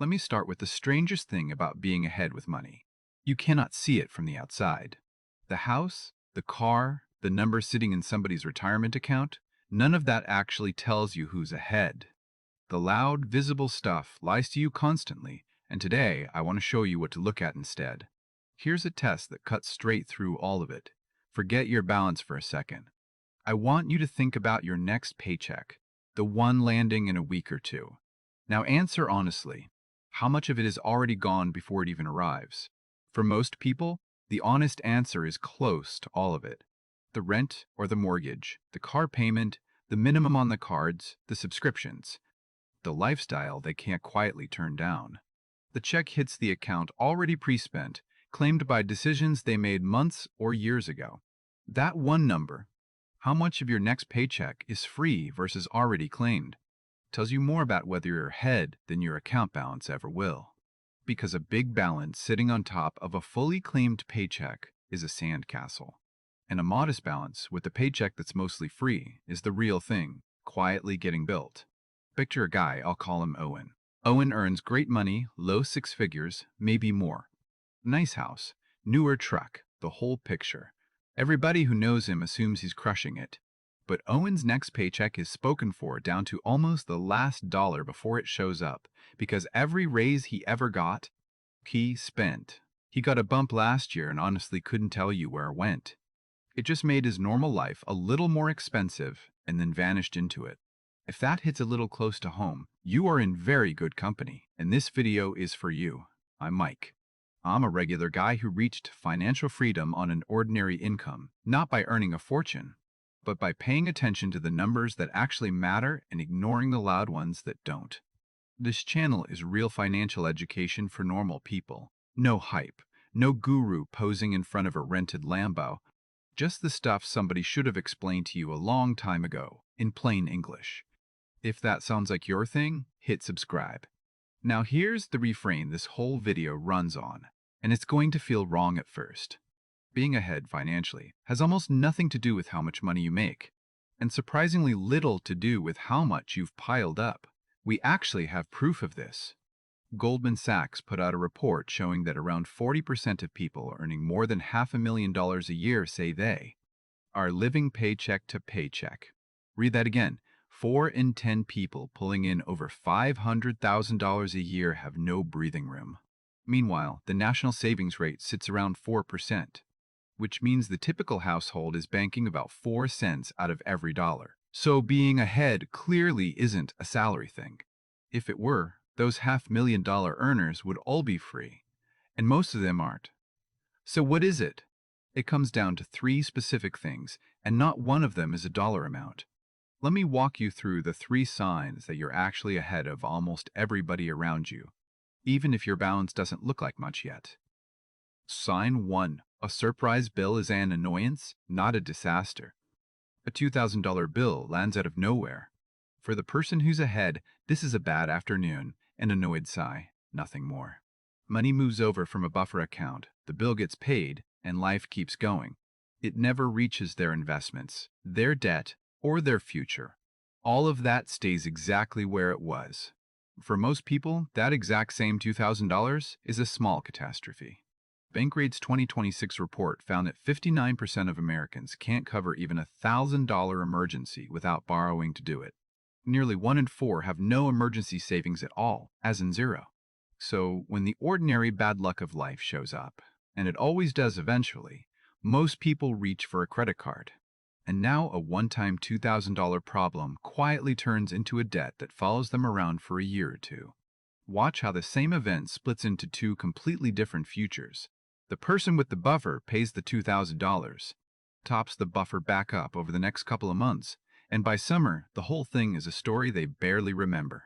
Let me start with the strangest thing about being ahead with money. You cannot see it from the outside. The house, the car, the number sitting in somebody's retirement account, none of that actually tells you who's ahead. The loud, visible stuff lies to you constantly, and today I want to show you what to look at instead. Here's a test that cuts straight through all of it. Forget your balance for a second. I want you to think about your next paycheck, the one landing in a week or two. Now answer honestly. How much of it is already gone before it even arrives? For most people, the honest answer is close to all of it. The rent or the mortgage, the car payment, the minimum on the cards, the subscriptions, the lifestyle they can't quietly turn down. The check hits the account already pre-spent, claimed by decisions they made months or years ago. That one number, how much of your next paycheck is free versus already claimed, tells you more about whether you're ahead than your account balance ever will. Because a big balance sitting on top of a fully claimed paycheck is a sandcastle. And a modest balance with a paycheck that's mostly free is the real thing, quietly getting built. Picture a guy, I'll call him Owen. Owen earns great money, low six figures, maybe more. Nice house, newer truck, the whole picture. Everybody who knows him assumes he's crushing it. But Owen's next paycheck is spoken for down to almost the last dollar before it shows up, because every raise he ever got, he spent. He got a bump last year and honestly couldn't tell you where it went. It just made his normal life a little more expensive and then vanished into it. If that hits a little close to home, you are in very good company, and this video is for you. I'm Mike. I'm a regular guy who reached financial freedom on an ordinary income, not by earning a fortune, but by paying attention to the numbers that actually matter and ignoring the loud ones that don't. This channel is real financial education for normal people. No hype, no guru posing in front of a rented Lambo. Just the stuff somebody should have explained to you a long time ago, in plain English. If that sounds like your thing, hit subscribe. Now here's the refrain this whole video runs on, and it's going to feel wrong at first. Being ahead financially has almost nothing to do with how much money you make, and surprisingly little to do with how much you've piled up. We actually have proof of this. Goldman Sachs put out a report showing that around 40% of people earning more than $500,000 a year say they are living paycheck to paycheck. Read that again. 4 in 10 people pulling in over $500,000 a year have no breathing room. Meanwhile, the national savings rate sits around 4%, which means the typical household is banking about 4 cents out of every dollar. So being ahead clearly isn't a salary thing. If it were, those $500,000 earners would all be free, and most of them aren't. So what is it? It comes down to 3 specific things, and not one of them is a dollar amount. Let me walk you through the 3 signs that you're actually ahead of almost everybody around you, even if your balance doesn't look like much yet. Sign 1. A surprise bill is an annoyance, not a disaster. A $2,000 bill lands out of nowhere. For the person who's ahead, this is a bad afternoon, an annoyed sigh, nothing more. Money moves over from a buffer account, the bill gets paid, and life keeps going. It never reaches their investments, their debt, or their future. All of that stays exactly where it was. For most people, that exact same $2,000 is a small catastrophe. Bankrate's 2026 report found that 59% of Americans can't cover even a $1,000 emergency without borrowing to do it. Nearly 1 in 4 have no emergency savings at all, as in zero. So when the ordinary bad luck of life shows up, and it always does eventually, most people reach for a credit card. And now a one-time $2,000 problem quietly turns into a debt that follows them around for a year or two. Watch how the same event splits into 2 completely different futures. The person with the buffer pays the $2,000, tops the buffer back up over the next couple of months, and by summer, the whole thing is a story they barely remember.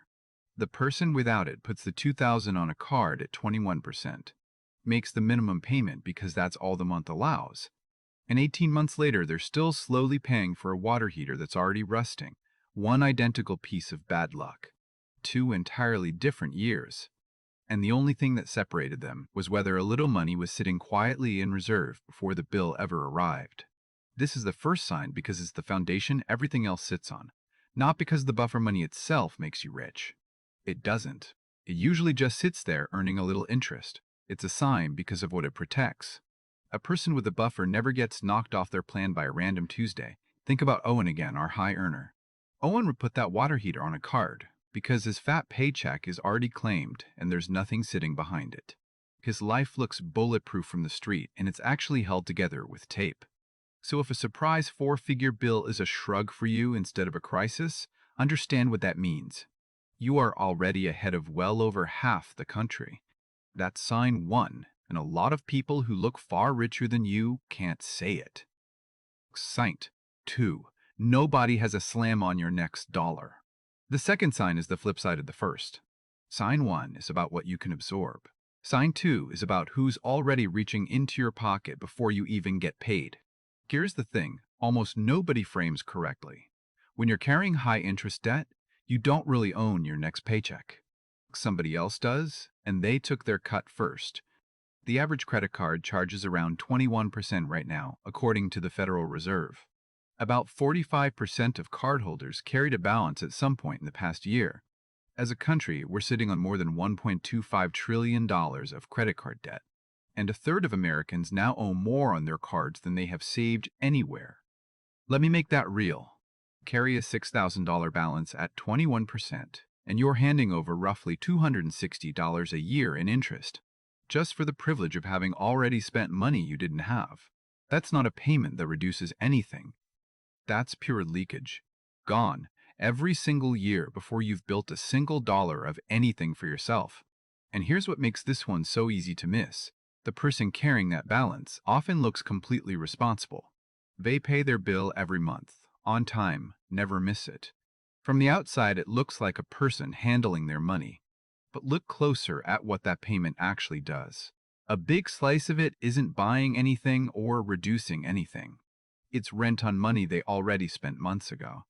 The person without it puts the $2,000 on a card at 21%, makes the minimum payment because that's all the month allows, and 18 months later, they're still slowly paying for a water heater that's already rusting. One identical piece of bad luck. 2 entirely different years. And the only thing that separated them was whether a little money was sitting quietly in reserve before the bill ever arrived. This is the first sign because it's the foundation everything else sits on, not because the buffer money itself makes you rich. It doesn't. It usually just sits there earning a little interest. It's a sign because of what it protects. A person with a buffer never gets knocked off their plan by a random Tuesday. Think about Owen again, our high earner. Owen would put that water heater on a card because his fat paycheck is already claimed and there's nothing sitting behind it. His life looks bulletproof from the street and it's actually held together with tape. So if a surprise four-figure bill is a shrug for you instead of a crisis, understand what that means. You are already ahead of well over half the country. That's sign one, and a lot of people who look far richer than you can't say it. Sign two, nobody has a slam on your next dollar. The second sign is the flip side of the first. Sign one is about what you can absorb. Sign two is about who's already reaching into your pocket before you even get paid. Here's the thing, almost nobody frames correctly. When you're carrying high interest debt, you don't really own your next paycheck. Somebody else does, and they took their cut first. The average credit card charges around 21% right now, according to the Federal Reserve. About 45% of cardholders carried a balance at some point in the past year. As a country, we're sitting on more than $1.25 trillion of credit card debt, and a third of Americans now owe more on their cards than they have saved anywhere. Let me make that real. Carry a $6,000 balance at 21%, and you're handing over roughly $260 a year in interest, just for the privilege of having already spent money you didn't have. That's not a payment that reduces anything. That's pure leakage. Gone every single year before you've built a single dollar of anything for yourself. And here's what makes this one so easy to miss. The person carrying that balance often looks completely responsible. They pay their bill every month, on time, never miss it. From the outside, it looks like a person handling their money. But look closer at what that payment actually does. A big slice of it isn't buying anything or reducing anything. It's rent on money they already spent months ago.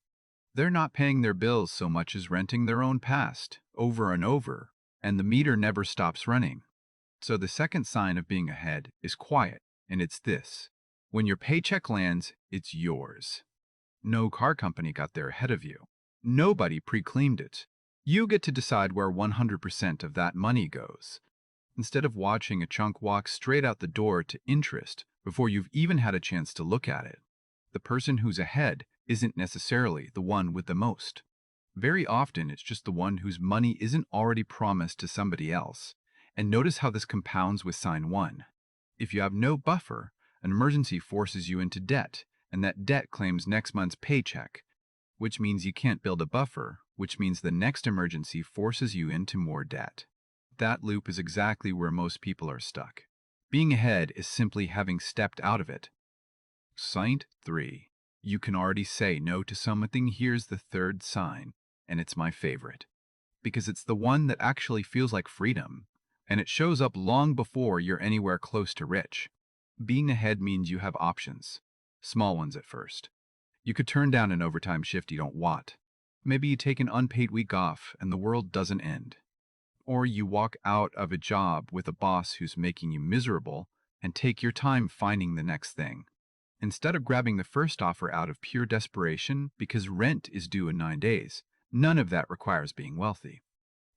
They're not paying their bills so much as renting their own past, over and over, and the meter never stops running. So the second sign of being ahead is quiet, and it's this. When your paycheck lands, it's yours. No car company got there ahead of you. Nobody pre-claimed it. You get to decide where 100% of that money goes. Instead of watching a chunk walk straight out the door to interest before you've even had a chance to look at it, the person who's ahead isn't necessarily the one with the most. Very often, it's just the one whose money isn't already promised to somebody else. And notice how this compounds with sign one. If you have no buffer, an emergency forces you into debt, and that debt claims next month's paycheck, which means you can't build a buffer, which means the next emergency forces you into more debt. That loop is exactly where most people are stuck. Being ahead is simply having stepped out of it. Sign 3. You can already say no to something. Here's the third sign, and it's my favorite. Because it's the one that actually feels like freedom, and it shows up long before you're anywhere close to rich. Being ahead means you have options. Small ones at first. You could turn down an overtime shift you don't want. Maybe you take an unpaid week off and the world doesn't end. Or you walk out of a job with a boss who's making you miserable and take your time finding the next thing. Instead of grabbing the first offer out of pure desperation because rent is due in 9 days, none of that requires being wealthy.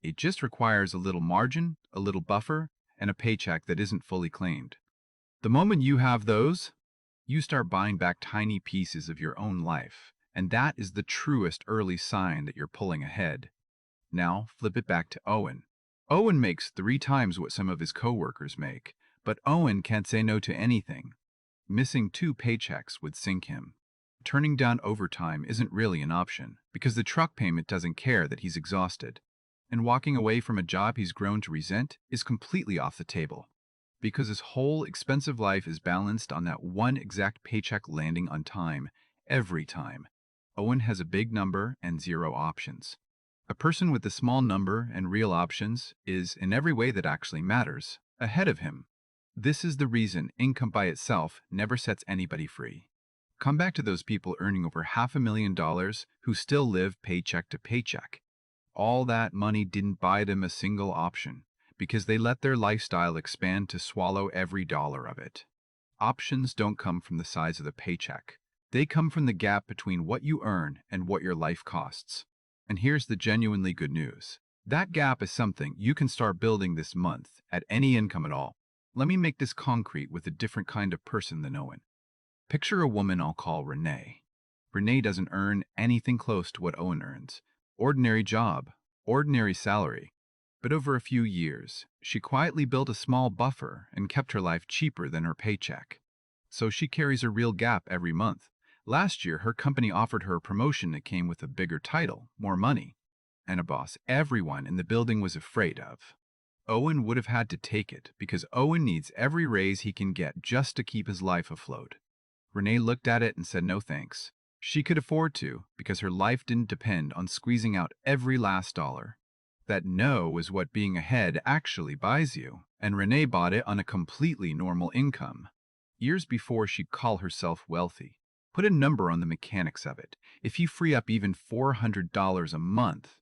It just requires a little margin, a little buffer, and a paycheck that isn't fully claimed. The moment you have those, you start buying back tiny pieces of your own life, and that is the truest early sign that you're pulling ahead. Now, flip it back to Owen. Owen makes 3 times what some of his coworkers make, but Owen can't say no to anything. Missing 2 paychecks would sink him. Turning down overtime isn't really an option, because the truck payment doesn't care that he's exhausted. And walking away from a job he's grown to resent is completely off the table, because his whole expensive life is balanced on that one exact paycheck landing on time, every time. Owen has a big number and 0 options. A person with a small number and real options is, in every way that actually matters, ahead of him. This is the reason income by itself never sets anybody free. Come back to those people earning over $500,000 who still live paycheck to paycheck. All that money didn't buy them a single option because they let their lifestyle expand to swallow every dollar of it. Options don't come from the size of the paycheck. They come from the gap between what you earn and what your life costs. And here's the genuinely good news. That gap is something you can start building this month at any income at all. Let me make this concrete with a different kind of person than Owen. Picture a woman I'll call Renee. Renee doesn't earn anything close to what Owen earns. Ordinary job, ordinary salary. But over a few years, she quietly built a small buffer and kept her life cheaper than her paycheck. So she carries a real gap every month. Last year, her company offered her a promotion that came with a bigger title, more money, and a boss everyone in the building was afraid of. Owen would have had to take it because Owen needs every raise he can get just to keep his life afloat. Renee looked at it and said no thanks. She could afford to because her life didn't depend on squeezing out every last dollar. That no is what being ahead actually buys you, and Renee bought it on a completely normal income. Years before she'd call herself wealthy. Put a number on the mechanics of it. If you free up even $400 a month,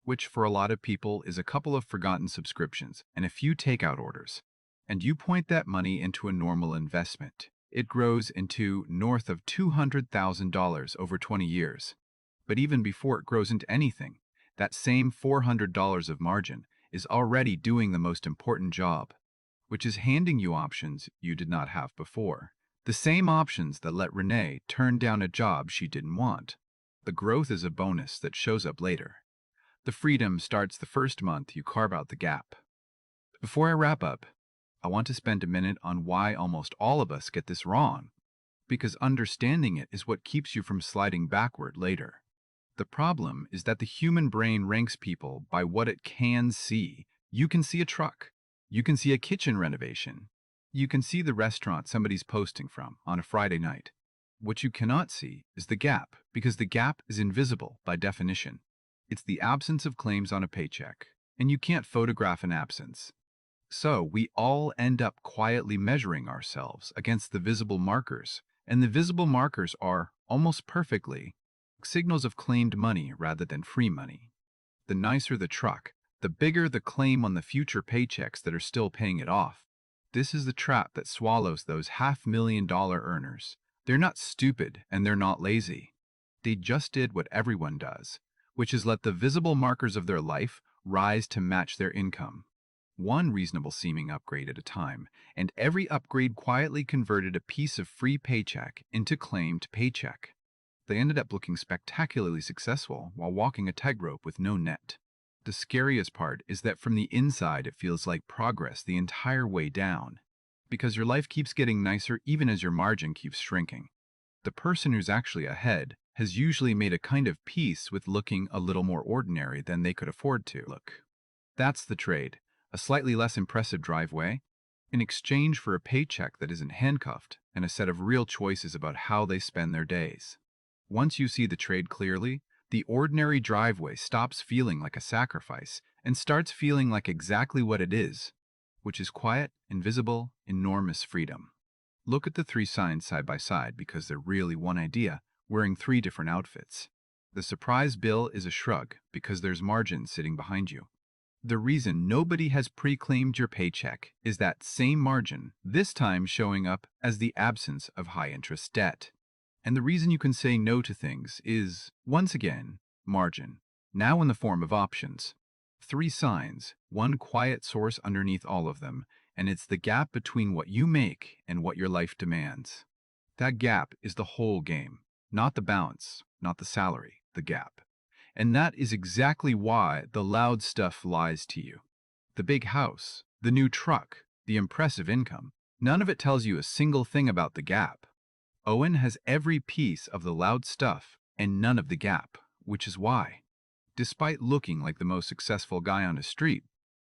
which for a lot of people is a couple of forgotten subscriptions and a few takeout orders, and you point that money into a normal investment, it grows into north of $200,000 over 20 years. But even before it grows into anything, that same $400 of margin is already doing the most important job, which is handing you options you did not have before. The same options that let Renee turn down a job she didn't want. The growth is a bonus that shows up later. The freedom starts the first month you carve out the gap. Before I wrap up, I want to spend a minute on why almost all of us get this wrong, because understanding it is what keeps you from sliding backward later. The problem is that the human brain ranks people by what it can see. You can see a truck. You can see a kitchen renovation. You can see the restaurant somebody's posting from on a Friday night. What you cannot see is the gap, because the gap is invisible by definition. It's the absence of claims on a paycheck, and you can't photograph an absence. So we all end up quietly measuring ourselves against the visible markers, and the visible markers are, almost perfectly, signals of claimed money rather than free money. The nicer the truck, the bigger the claim on the future paychecks that are still paying it off. This is the trap that swallows those $500,000 earners. They're not stupid and they're not lazy. They just did what everyone does, which is let the visible markers of their life rise to match their income. One reasonable seeming upgrade at a time, and every upgrade quietly converted a piece of free paycheck into claimed paycheck. They ended up looking spectacularly successful while walking a tightrope with no net. The scariest part is that from the inside it feels like progress the entire way down, because your life keeps getting nicer even as your margin keeps shrinking. The person who's actually ahead has usually made a kind of peace with looking a little more ordinary than they could afford to look. That's the trade, a slightly less impressive driveway, in exchange for a paycheck that isn't handcuffed and a set of real choices about how they spend their days. Once you see the trade clearly, the ordinary driveway stops feeling like a sacrifice and starts feeling like exactly what it is, which is quiet, invisible, enormous freedom. Look at the three signs side by side because they're really one idea, wearing three different outfits. The surprise bill is a shrug because there's margin sitting behind you. The reason nobody has pre-claimed your paycheck is that same margin, this time showing up as the absence of high-interest debt. And the reason you can say no to things is, once again, margin, now in the form of options. Three signs, one quiet source underneath all of them, and it's the gap between what you make and what your life demands. That gap is the whole game, not the balance, not the salary, the gap. And that is exactly why the loud stuff lies to you. The big house, the new truck, the impressive income, none of it tells you a single thing about the gap. Owen has every piece of the loud stuff and none of the gap, which is why, despite looking like the most successful guy on his street,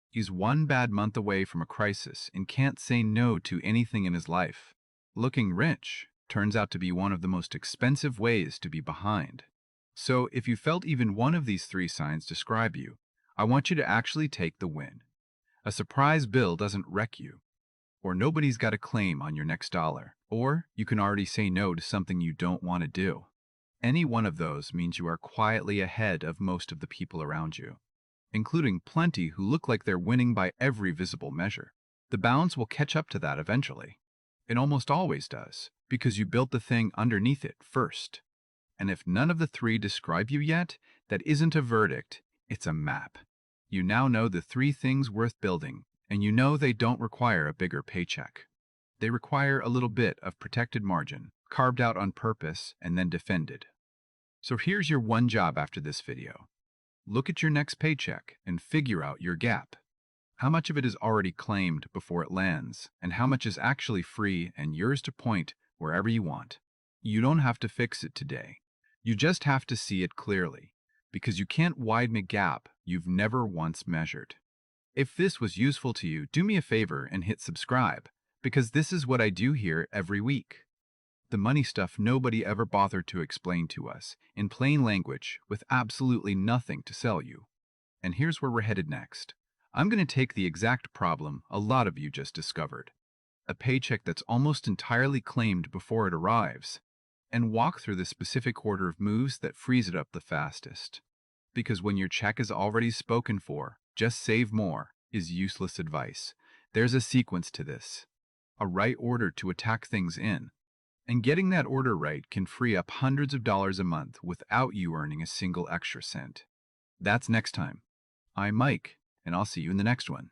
he's one bad month away from a crisis and can't say no to anything in his life. Looking rich turns out to be one of the most expensive ways to be behind. So if you felt even one of these three signs describe you, I want you to actually take the win. A surprise bill doesn't wreck you, or nobody's got a claim on your next dollar, or you can already say no to something you don't want to do. Any one of those means you are quietly ahead of most of the people around you, including plenty who look like they're winning by every visible measure. The balance will catch up to that eventually. It almost always does, because you built the thing underneath it first. And if none of the three describe you yet, that isn't a verdict, it's a map. You now know the 3 things worth building, and you know they don't require a bigger paycheck. They require a little bit of protected margin, carved out on purpose and then defended. So here's your one job after this video. Look at your next paycheck and figure out your gap. How much of it is already claimed before it lands, and how much is actually free and yours to point wherever you want. You don't have to fix it today. You just have to see it clearly, because you can't widen a gap you've never once measured. If this was useful to you, do me a favor and hit subscribe, because this is what I do here every week. The money stuff nobody ever bothered to explain to us, in plain language, with absolutely nothing to sell you. And here's where we're headed next. I'm going to take the exact problem a lot of you just discovered, a paycheck that's almost entirely claimed before it arrives, and walk through the specific order of moves that frees it up the fastest. Because when your check is already spoken for, just save more is useless advice. There's a sequence to this, a right order to attack things in. And getting that order right can free up hundreds of dollars a month without you earning a single extra cent. That's next time. I'm Mike, and I'll see you in the next one.